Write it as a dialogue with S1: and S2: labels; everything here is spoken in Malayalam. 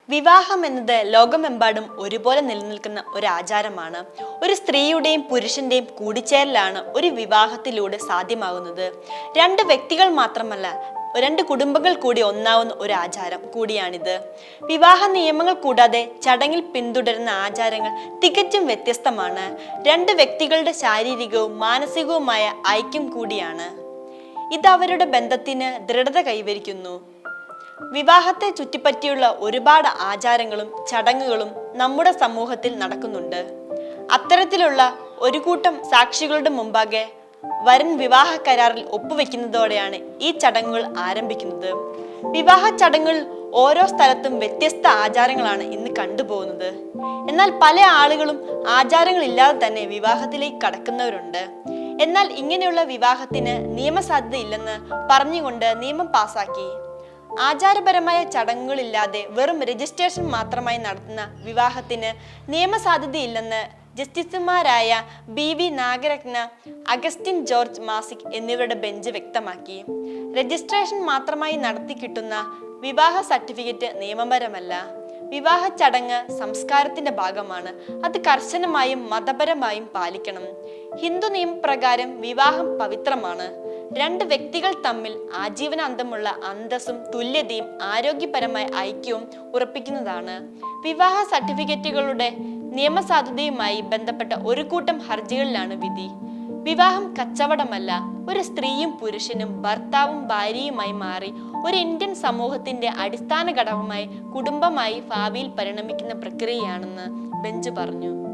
S1: വിവാഹം എന്നത് ലോകമെമ്പാടും ഒരുപോലെ നിലനിൽക്കുന്ന ഒരു ആചാരമാണ്. ഒരു സ്ത്രീയുടെയും പുരുഷന്റെയും കൂടിച്ചേരലാണ് ഒരു വിവാഹത്തിലൂടെ സാധ്യമാകുന്നത്. രണ്ട് വ്യക്തികൾ മാത്രമല്ല, രണ്ട് കുടുംബങ്ങൾ കൂടി ഒന്നാവുന്ന ഒരു ആചാരം കൂടിയാണിത്. വിവാഹ നിയമങ്ങൾ കൂടാതെ ചടങ്ങിൽ പിന്തുടരുന്ന ആചാരങ്ങൾ തികച്ചും വ്യത്യസ്തമാണ്. രണ്ട് വ്യക്തികളുടെ ശാരീരികവും മാനസികവുമായ ഐക്യം കൂടിയാണ്. ഇത് അവരുടെ ബന്ധത്തിന് ദൃഢത കൈവരിക്കുന്നു. വിവാഹത്തെ ചുറ്റിപ്പറ്റിയുള്ള ഒരുപാട് ആചാരങ്ങളും ചടങ്ങുകളും നമ്മുടെ സമൂഹത്തിൽ നടക്കുന്നുണ്ട്. അത്തരത്തിലുള്ള ഒരു കൂട്ടം സാക്ഷികളുടെ മുമ്പാകെ വരൻ വിവാഹ കരാറിൽ ഒപ്പുവെക്കുന്നതോടെയാണ് ഈ ചടങ്ങുകൾ ആരംഭിക്കുന്നത്. വിവാഹ ചടങ്ങുകൾ ഓരോ സ്ഥലത്തും വ്യത്യസ്ത ആചാരങ്ങളാണ് ഇന്ന് കണ്ടുപോകുന്നത്. എന്നാൽ പല ആളുകളും ആചാരങ്ങളില്ലാതെ തന്നെ വിവാഹത്തിലേക്ക് കടക്കുന്നവരുണ്ട്. എന്നാൽ ഇങ്ങനെയുള്ള വിവാഹത്തിന് നിയമസാധ്യതയില്ലെന്ന് പറഞ്ഞുകൊണ്ട് നിയമം പാസാക്കി. ആചാരപരമായ ചടങ്ങുകളില്ലാതെ വെറും രജിസ്ട്രേഷൻ മാത്രമായി നടത്തുന്ന വിവാഹത്തിന് നിയമസാധ്യതയില്ലെന്ന് ജസ്റ്റിസുമാരായ BV നാഗരത്ന, അഗസ്റ്റിൻ ജോർജ് മാസിക് എന്നിവരുടെ ബെഞ്ച് വ്യക്തമാക്കി. രജിസ്ട്രേഷൻ മാത്രമായി നടത്തി കിട്ടുന്ന വിവാഹ സർട്ടിഫിക്കറ്റ് നിയമപരമല്ല. വിവാഹ ചടങ്ങ് സംസ്കാരത്തിന്റെ ഭാഗമാണ്. അത് കർശനമായും മതപരമായും പാലിക്കണം. ഹിന്ദു നിയമപ്രകാരം വിവാഹം പവിത്രമാണ്. രണ്ട് വ്യക്തികൾ തമ്മിൽ ആജീവനാന്തമുള്ള അന്തസ്സും തുല്യതയും ആരോഗ്യപരമായ ഐക്യവും ഉറപ്പിക്കുന്നതാണ്. വിവാഹ സർട്ടിഫിക്കറ്റുകളുടെ നിയമസാധുതയുമായി ബന്ധപ്പെട്ട ഒരു കൂട്ടം ഹർജികളിലാണ് വിധി. വിവാഹം കച്ചവടമല്ല. ഒരു സ്ത്രീയും പുരുഷനും ഭർത്താവും ഭാര്യയുമായി മാറി ഒരു ഇന്ത്യൻ സമൂഹത്തിന്റെ അടിസ്ഥാന ഘടകമായി കുടുംബമായി ഭാവിയിൽ പരിണമിക്കുന്ന പ്രക്രിയയാണെന്ന് ബെഞ്ച് പറഞ്ഞു.